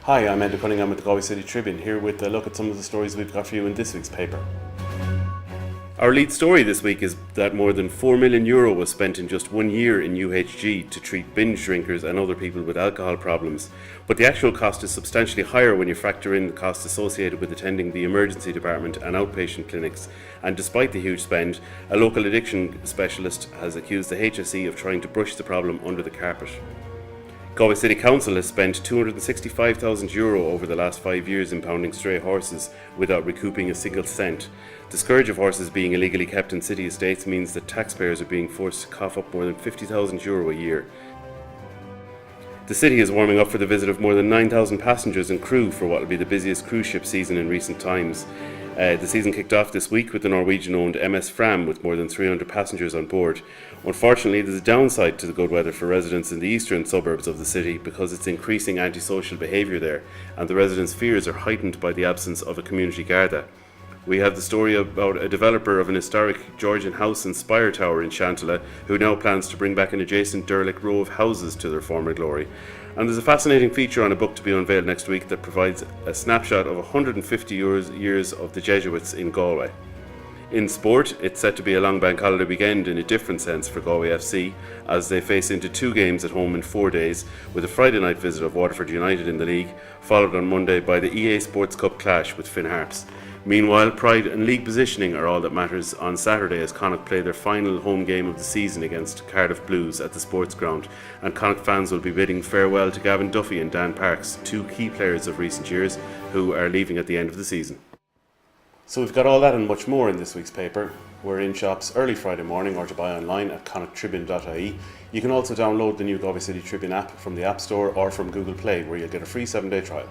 Hi, I'm Enda Cunningham with the Galway City Tribune, here with a look at some of the stories we've got for you in this week's paper. Our lead story this week is that more than €4 million was spent in just 1 year in UHG to treat binge drinkers and other people with alcohol problems. But the actual cost is substantially higher when you factor in the costs associated with attending the emergency department and outpatient clinics. And despite the huge spend, a local addiction specialist has accused the HSE of trying to brush the problem under the carpet. Galway City Council has spent €265,000 over the last 5 years impounding stray horses without recouping a single cent. The scourge of horses being illegally kept in city estates means that taxpayers are being forced to cough up more than €50,000 a year. The city is warming up for the visit of more than 9,000 passengers and crew for what will be the busiest cruise ship season in recent times. The season kicked off this week with the Norwegian-owned MS Fram with more than 300 passengers on board. Unfortunately, there's a downside to the good weather for residents in the eastern suburbs of the city because it's increasing antisocial behaviour there, and the residents' fears are heightened by the absence of a community garda. We have the story about a developer of an historic Georgian house and spire tower in Chantala who now plans to bring back an adjacent derelict row of houses to their former glory. And there's a fascinating feature on a book to be unveiled next week that provides a snapshot of 150 years of the Jesuits in Galway. In sport, it's set to be a long bank holiday weekend in a different sense for Galway FC as they face into 2 games at home in 4 days, with a Friday night visit of Waterford United in the league, followed on Monday by the EA Sports Cup clash with Finn Harps. Meanwhile, pride and league positioning are all that matters on Saturday as Connacht play their final home game of the season against Cardiff Blues at the Sports Ground, and Connacht fans will be bidding farewell to Gavin Duffy and Dan Parks, 2 key players of recent years who are leaving at the end of the season. So we've got all that and much more in this week's paper. We're in shops early Friday morning or to buy online at connachttribune.ie. You can also download the new Galway City Tribune app from the App Store or from Google Play, where you'll get a free 7-day trial.